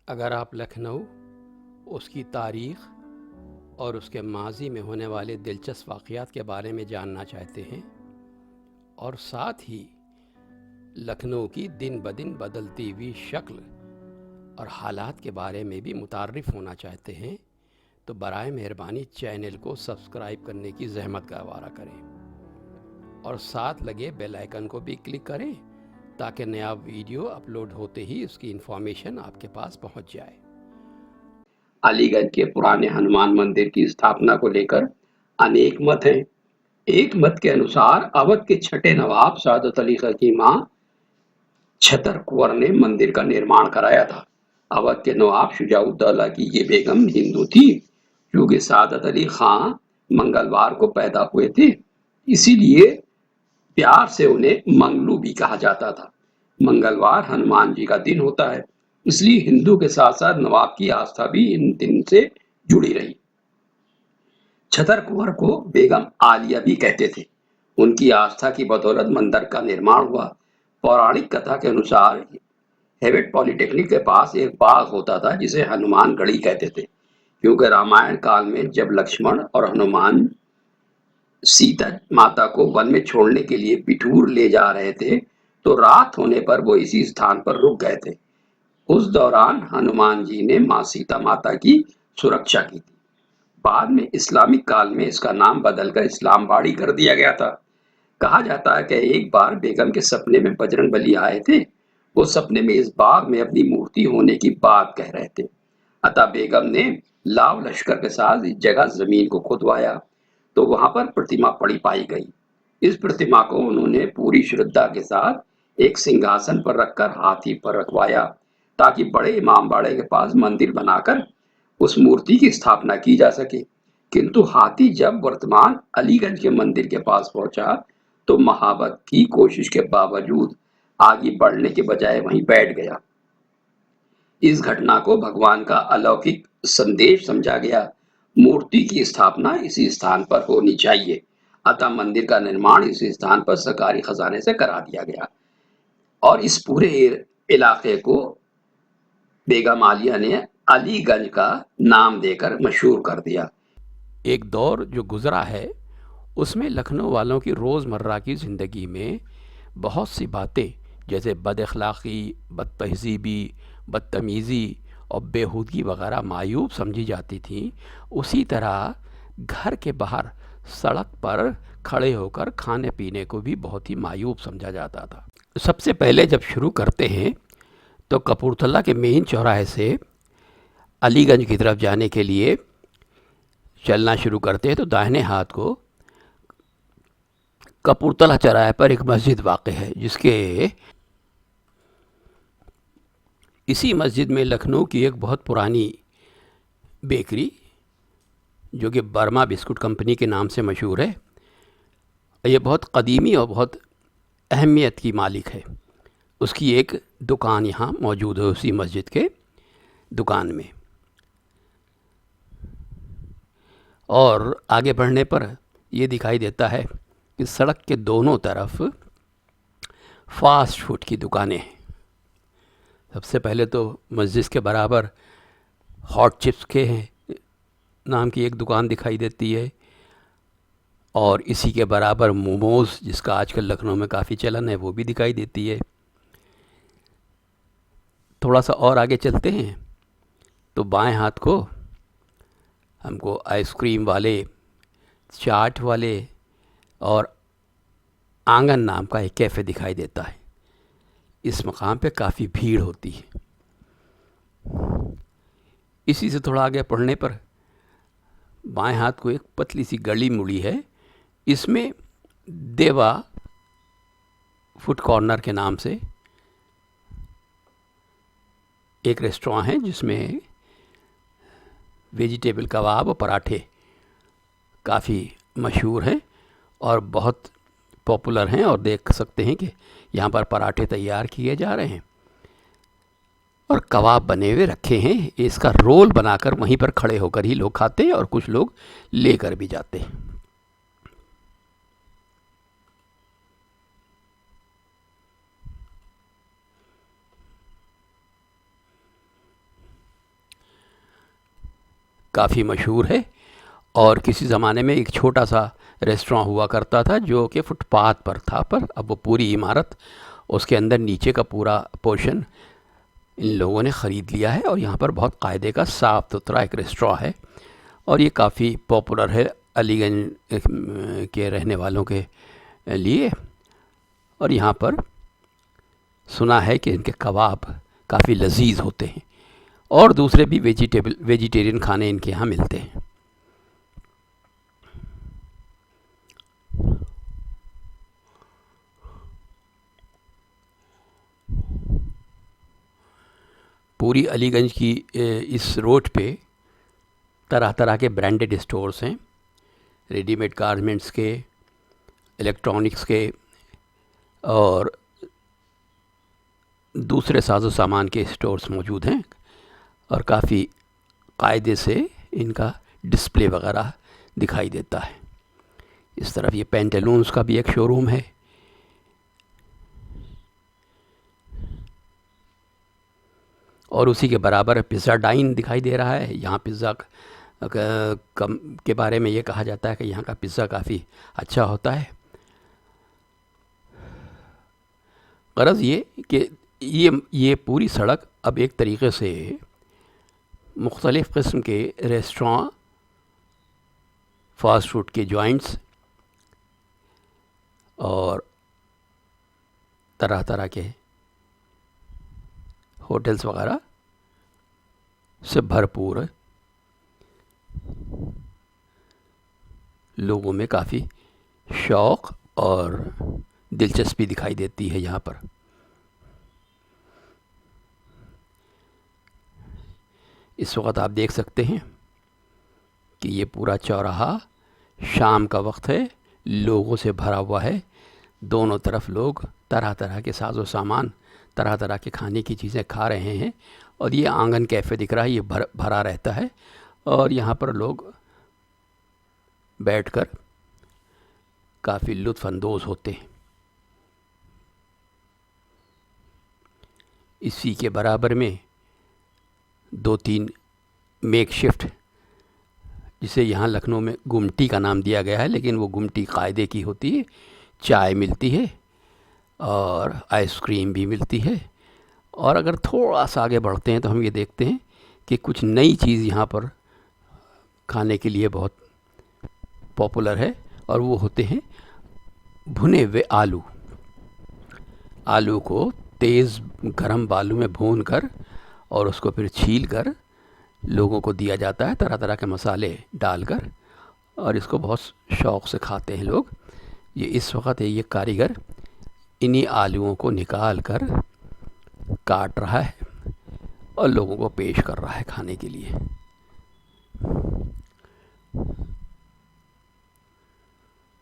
अगर आप लखनऊ, उसकी तारीख़ और उसके माज़ी में होने वाले दिलचस्प वाक़यात के बारे में जानना चाहते हैं और साथ ही लखनऊ की दिन ब दिन बदलती हुई शक्ल और हालात के बारे में भी मुतार्रिफ़ होना चाहते हैं, तो बराए मेहरबानी चैनल को सब्सक्राइब करने की ज़हमत गवारा करें और साथ लगे बेल आइकन को भी क्लिक करें ताकि नया वीडियो अपलोड होते ही उसकी इन्फॉर्मेशन आपके पास पहुंच जाए। अलीगढ़ के पुराने हनुमान मंदिर की स्थापना को लेकर अनेक मत हैं। एक मत के अनुसार अवध के छठे नवाब सादत अली खां की मां छतर कुंवर ने मंदिर का निर्माण कराया था। अवध के नवाब शुजाउद्दौला की ये बेगम हिंदू थी, क्योंकि सादत अली खां मंगलवार को पैदा हुए थे, इसीलिए प्यार से उन्हें मंगलू भी कहा जाता था। मंगलवार हनुमान जी का दिन होता है, इसलिए हिंदू के साथ साथ नवाब की आस्था भी इन दिन से जुड़ी रही। छतर कुंवर को बेगम आलिया भी कहते थे। उनकी आस्था की बदौलत मंदिर का निर्माण हुआ। पौराणिक कथा के अनुसार हेवेट पॉलिटेक्निक के पास एक बाग होता था जिसे हनुमान गढ़ी कहते थे, क्योंकि रामायण काल में जब लक्ष्मण और हनुमान सीता माता को वन में छोड़ने के लिए बिठूर ले जा रहे थे, तो रात होने पर वो इसी स्थान पर रुक गए थे। उस दौरान हनुमान जी ने माँ सीता माता की सुरक्षा की थी। बाद में इस्लामिक काल में इसका नाम बदलकर इस्लामबाड़ी कर दिया गया था। कहा जाता है कि एक बार बेगम के सपने में बजरंगबली आए थे। वो सपने में इस बाग में अपनी मूर्ति होने की बात कह रहे थे। अतः बेगम ने लाव लश्कर के साथ इस जगह जमीन को खुदवाया, तो वहां पर प्रतिमा पड़ी पाई गई। इस प्रतिमा को उन्होंने पूरी श्रद्धा के साथ एक सिंहासन पर रखकर हाथी पर रखवाया, ताकि बड़े इमामबाड़े के पास मंदिर बनाकर उस मूर्ति की स्थापना की जा सके। किंतु हाथी जब वर्तमान अलीगंज के मंदिर के पास पहुंचा, तो महाबत की कोशिश के बावजूद आगे बढ़ने के बजाय वहीं बैठ गया। इस घटना को भगवान का अलौकिक संदेश समझा गया। मूर्ति की स्थापना इसी स्थान पर होनी चाहिए, अतः मंदिर का निर्माण इसी स्थान पर सरकारी खजाने से करा दिया गया और इस पूरे इलाके को बेगम आलिया ने अलीगंज का नाम देकर मशहूर कर दिया। एक दौर जो गुज़रा है उसमें लखनऊ वालों की रोज़मर्रा की ज़िंदगी में बहुत सी बातें जैसे बदअखलाक़ी, बदतहज़ीबी, बदतमीज़ी और बेहूदगी वगैरह मायूब समझी जाती थीं। उसी तरह घर के बाहर सड़क पर खड़े होकर खाने पीने को भी बहुत ही मायूब समझा जाता था। सबसे पहले जब शुरू करते हैं तो कपूरथला के मेन चौराहे से अलीगंज की तरफ जाने के लिए चलना शुरू करते हैं तो दाहिने हाथ को कपूरथला चौराहे पर एक मस्जिद वाक़ है, जिसके इसी मस्जिद में लखनऊ की एक बहुत पुरानी बेकरी जो कि बर्मा बिस्कुट कंपनी के नाम से मशहूर है, ये बहुत क़दीमी और बहुत अहमियत की मालिक है। उसकी एक दुकान यहाँ मौजूद है उसी मस्जिद के दुकान में। और आगे बढ़ने पर ये दिखाई देता है कि सड़क के दोनों तरफ फ़ास्ट फूड की दुकानें हैं। सबसे पहले तो मस्जिद के बराबर हॉट चिप्स के हैं नाम की एक दुकान दिखाई देती है और इसी के बराबर मोमोज़, जिसका आजकल लखनऊ में काफ़ी चलन है, वो भी दिखाई देती है। थोड़ा सा और आगे चलते हैं तो बाएं हाथ को हमको आइसक्रीम वाले, चाट वाले और आंगन नाम का एक कैफ़े दिखाई देता है। इस मकाम पे काफ़ी भीड़ होती है। इसी से थोड़ा आगे पढ़ने पर बाएं हाथ को एक पतली सी गली मुड़ी है, इसमें देवा फूड कॉर्नर के नाम से एक रेस्टोरेंट है जिसमें वेजिटेबल कबाब और पराठे काफ़ी मशहूर हैं और बहुत पॉपुलर हैं। और देख सकते हैं कि यहाँ पर पराठे तैयार किए जा रहे हैं और कबाब बने हुए रखे हैं। इसका रोल बनाकर वहीं पर खड़े होकर ही लोग खाते हैं और कुछ लोग लेकर भी जाते हैं। काफ़ी मशहूर है। और किसी ज़माने में एक छोटा सा रेस्टोरेंट हुआ करता था जो कि फुटपाथ पर था, पर अब वो पूरी इमारत, उसके अंदर नीचे का पूरा पोर्शन इन लोगों ने ख़रीद लिया है और यहाँ पर बहुत कायदे का साफ़ सुथरा एक रेस्टोरेंट है और ये काफ़ी पॉपुलर है अलीगंज के रहने वालों के लिए। और यहाँ पर सुना है कि इनके कबाब काफ़ी लजीज होते हैं और दूसरे भी वेजिटेरियन खाने इनके यहाँ मिलते हैं। पूरी अलीगंज की इस रोड पे तरह तरह के ब्रांडेड स्टोर्स हैं, रेडीमेड गारमेंट्स के, इलेक्ट्रॉनिक्स के और दूसरे साजो सामान के स्टोर्स मौजूद हैं और काफ़ी कायदे से इनका डिस्प्ले वगैरह दिखाई देता है। इस तरफ ये पेंटालून्स का भी एक शोरूम है। और उसी के बराबर पिज़्ज़ा डाइन दिखाई दे रहा है। यहाँ पिज़्ज़ा के बारे में ये कहा जाता है कि यहाँ का पिज़्ज़ा काफ़ी अच्छा होता है। ग़रज़ ये कि ये पूरी सड़क अब एक तरीक़े से मुख्तलिफ़ किस्म के रेस्टोरेंट, फ़ास्ट फूड के जॉइंट्स और तरह तरह के होटल्स वगैरह से भरपूर है। लोगों में काफ़ी शौक़ और दिलचस्पी दिखाई देती है यहाँ पर। इस वक्त आप देख सकते हैं कि ये पूरा चौराहा शाम का वक्त है, लोगों से भरा हुआ है। दोनों तरफ लोग तरह तरह के साजो सामान, तरह तरह के खाने की चीज़ें खा रहे हैं और ये आंगन कैफ़े दिख रहा है, ये भरा रहता है और यहाँ पर लोग बैठकर काफ़ी लुत्फ़अंदोज़ होते हैं। इसी के बराबर में 2-3 मेकशिफ्ट, जिसे यहाँ लखनऊ में गुमटी का नाम दिया गया है, लेकिन वो गुमटी कायदे की होती है। चाय मिलती है और आइसक्रीम भी मिलती है। और अगर थोड़ा सा आगे बढ़ते हैं तो हम ये देखते हैं कि कुछ नई चीज़ यहाँ पर खाने के लिए बहुत पॉपुलर है और वो होते हैं भुने हुए आलू। आलू को तेज़ गरम बालू में भून कर और उसको फिर छील कर लोगों को दिया जाता है, तरह तरह के मसाले डालकर, और इसको बहुत शौक़ से खाते हैं लोग। ये इस वक्त ये कारीगर इन्हीं आलूओं को निकाल कर काट रहा है और लोगों को पेश कर रहा है खाने के लिए।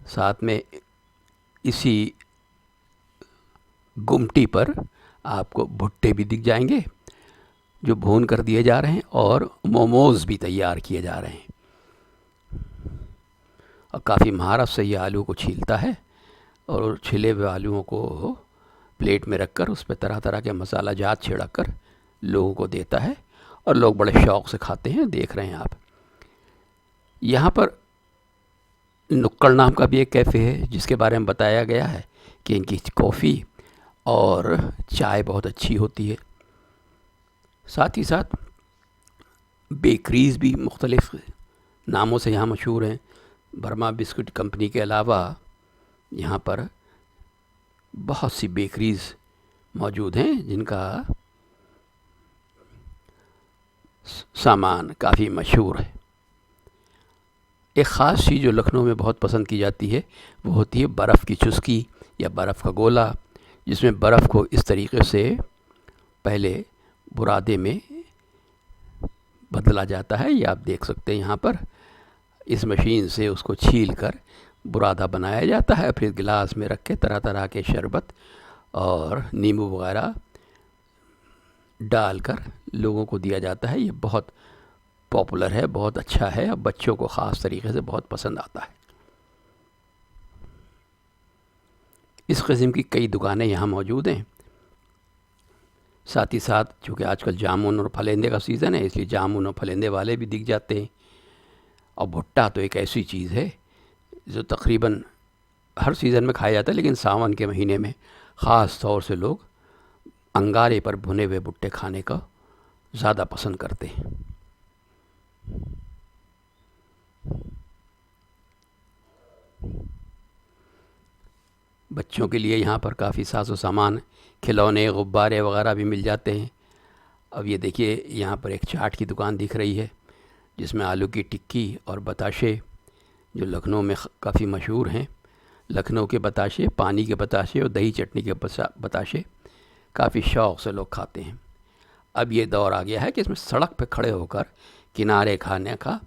साथ में इसी गुमटी पर आपको भुट्टे भी दिख जाएंगे जो भून कर दिए जा रहे हैं और मोमोज़ भी तैयार किए जा रहे हैं। और काफ़ी महारत से ये आलू को छीलता है और छिले हुए आलूओं को प्लेट में रखकर उस पर तरह तरह के मसाला जात छिड़क कर लोगों को देता है और लोग बड़े शौक़ से खाते हैं। देख रहे हैं आप, यहाँ पर नुक्कड़ नाम का भी एक कैफ़े है जिसके बारे में बताया गया है कि इनकी कॉफ़ी और चाय बहुत अच्छी होती है। साथ ही साथ बेकरीज़ भी मुख्तलिफ़ नामों से यहाँ मशहूर हैं। बर्मा बिस्कुट कंपनी के अलावा यहाँ पर बहुत सी बेकरीज़ मौजूद हैं जिनका सामान काफ़ी मशहूर है। एक ख़ास चीज़ जो लखनऊ में बहुत पसंद की जाती है वो होती है बर्फ़ की चुस्की या बर्फ़ का गोला, जिसमें बर्फ़ को इस तरीक़े से पहले बुरादे में बदला जाता है। ये आप देख सकते हैं यहाँ पर, इस मशीन से उसको छील कर बुरादा बनाया जाता है, फिर गिलास में रख के तरह तरह के शरबत और नींबू वगैरह डालकर लोगों को दिया जाता है। ये बहुत पॉपुलर है, बहुत अच्छा है और बच्चों को ख़ास तरीके से बहुत पसंद आता है। इस किस्म की कई दुकानें यहाँ मौजूद हैं। साथ ही साथ चूँकि आजकल जामुन और फलेंदे का सीज़न है, इसलिए जामुन और फलेंदे वाले भी दिख जाते हैं। और भुट्टा तो एक ऐसी चीज़ है जो तकरीबन हर सीज़न में खाया जाता है, लेकिन सावन के महीने में ख़ास तौर से लोग अंगारे पर भुने हुए भुट्टे खाने का ज़्यादा पसंद करते हैं। बच्चों के लिए यहाँ पर काफ़ी साजो सामान, खिलौने, गुब्बारे वगैरह भी मिल जाते हैं। अब ये देखिए, यहाँ पर एक चाट की दुकान दिख रही है जिसमें आलू की टिक्की और बताशे, जो लखनऊ में काफ़ी मशहूर हैं। लखनऊ के बताशे, पानी के बताशे और दही चटनी के बताशे काफ़ी शौक़ से लोग खाते हैं। अब ये दौर आ गया है कि इसमें सड़क पे खड़े होकर किनारे खाने का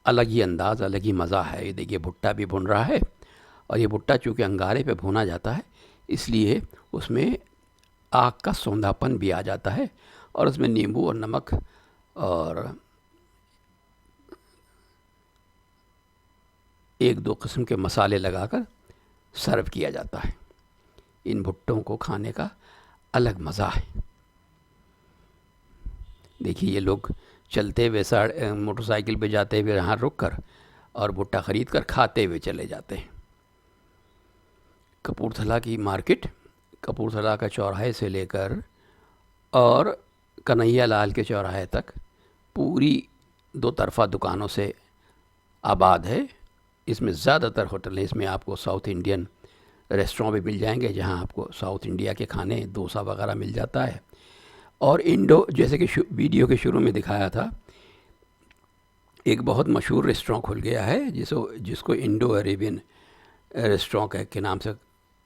अलग ही अंदाज़, अलग ही मज़ा है। ये देखिए, भुट्टा भी भुन रहा है, और ये भुट्टा चूँकि अंगारे पे भुना जाता है इसलिए उसमें आग का सौंधापन भी आ जाता है, और उसमें नींबू और नमक और एक दो किस्म के मसाले लगाकर सर्व किया जाता है। इन भुट्टों को खाने का अलग मज़ा है। देखिए, ये लोग चलते हुए मोटरसाइकिल पे जाते हुए यहाँ रुक कर और भुट्टा ख़रीद कर खाते हुए चले जाते हैं। कपूरथला की मार्केट, कपूरथला का चौराहे से लेकर और कन्हैया लाल के चौराहे तक पूरी दो तरफ़ा दुकानों से आबाद है। इसमें ज़्यादातर होटल हैं। इसमें आपको साउथ इंडियन रेस्टोरेंट भी मिल जाएंगे जहां आपको साउथ इंडिया के खाने, डोसा वगैरह मिल जाता है। और इंडो, जैसे कि वीडियो के शुरू में दिखाया था, एक बहुत मशहूर रेस्टोरेंट खुल गया है जिसको इंडो अरेबियन रेस्टोरेंट के नाम से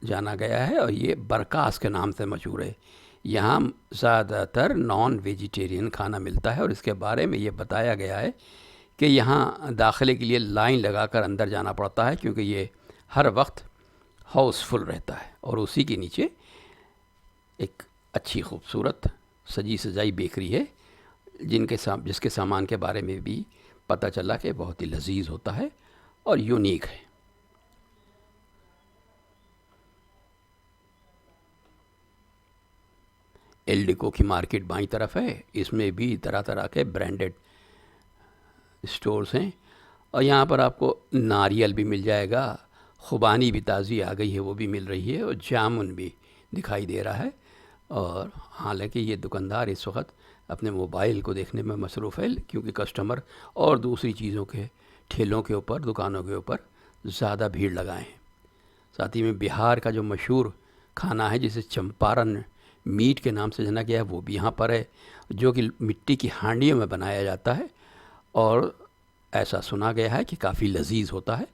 जाना गया है, और ये बरकास के नाम से मशहूर है। यहाँ ज़्यादातर नॉन वेजिटेरियन खाना मिलता है, और इसके बारे में ये बताया गया है कि यहाँ दाखिले के लिए लाइन लगाकर अंदर जाना पड़ता है, क्योंकि ये हर वक्त हाउसफुल रहता है। और उसी के नीचे एक अच्छी खूबसूरत सजी सजाई बेकरी है जिसके सामान के बारे में भी पता चला कि बहुत ही लजीज होता है और यूनिक है। एल्डिको की मार्केट बाईं तरफ है। इसमें भी तरह तरह के ब्रांडेड स्टोर्स हैं, और यहाँ पर आपको नारियल भी मिल जाएगा, खुबानी भी ताज़ी आ गई है वो भी मिल रही है, और जामुन भी दिखाई दे रहा है। और हालांकि ये दुकानदार इस वक्त अपने मोबाइल को देखने में मसरूफ़ है, क्योंकि कस्टमर और दूसरी चीज़ों के ठेलों के ऊपर, दुकानों के ऊपर ज़्यादा भीड़ लगाए हैं। साथ ही में बिहार का जो मशहूर खाना है जिसे चंपारण मीट के नाम से जाना गया है, वो भी यहाँ पर है, जो कि मिट्टी की हांडियों में बनाया जाता है, और ऐसा सुना गया है कि काफ़ी लजीज होता है,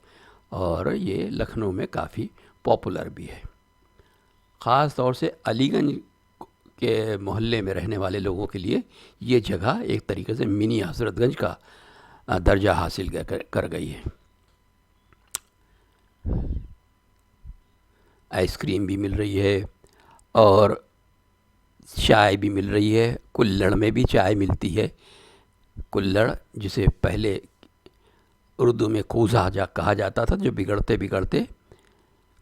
और ये लखनऊ में काफ़ी पॉपुलर भी है। ख़ास तौर से अलीगंज के मोहल्ले में रहने वाले लोगों के लिए ये जगह एक तरीके से मिनी हज़रतगंज का दर्जा हासिल कर गई है। आइसक्रीम भी मिल रही है और चाय भी मिल रही है। कुल्हड़ में भी चाय मिलती है। कुल्हड़, जिसे पहले उर्दू में कूज़ा कहा जाता था, जो बिगड़ते बिगड़ते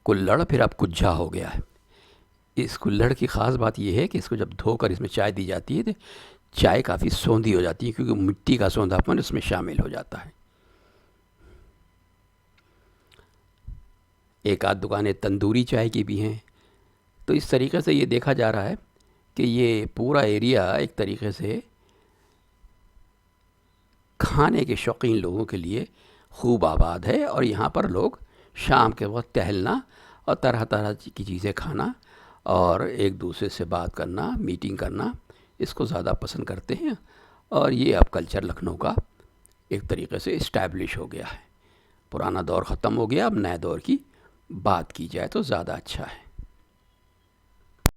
कुल्हड़ फिर अब कुज्जा हो गया है। इस कुल्हड़ की ख़ास बात यह है कि इसको जब धोकर इसमें चाय दी जाती है तो चाय काफ़ी सौंधी हो जाती है, क्योंकि मिट्टी का सौंधापन इसमें शामिल हो जाता है। एक आध दुकानें तंदूरी चाय की भी हैं। तो इस तरीके से ये देखा जा रहा है कि ये पूरा एरिया एक तरीके से खाने के शौकीन लोगों के लिए खूब आबाद है, और यहाँ पर लोग शाम के वक्त टहलना और तरह तरह की चीज़ें खाना और एक दूसरे से बात करना, मीटिंग करना, इसको ज़्यादा पसंद करते हैं। और ये अब कल्चर लखनऊ का एक तरीके से इस्टेब्लिश हो गया है। पुराना दौर ख़त्म हो गया, अब नए दौर की बात की जाए तो ज़्यादा अच्छा है।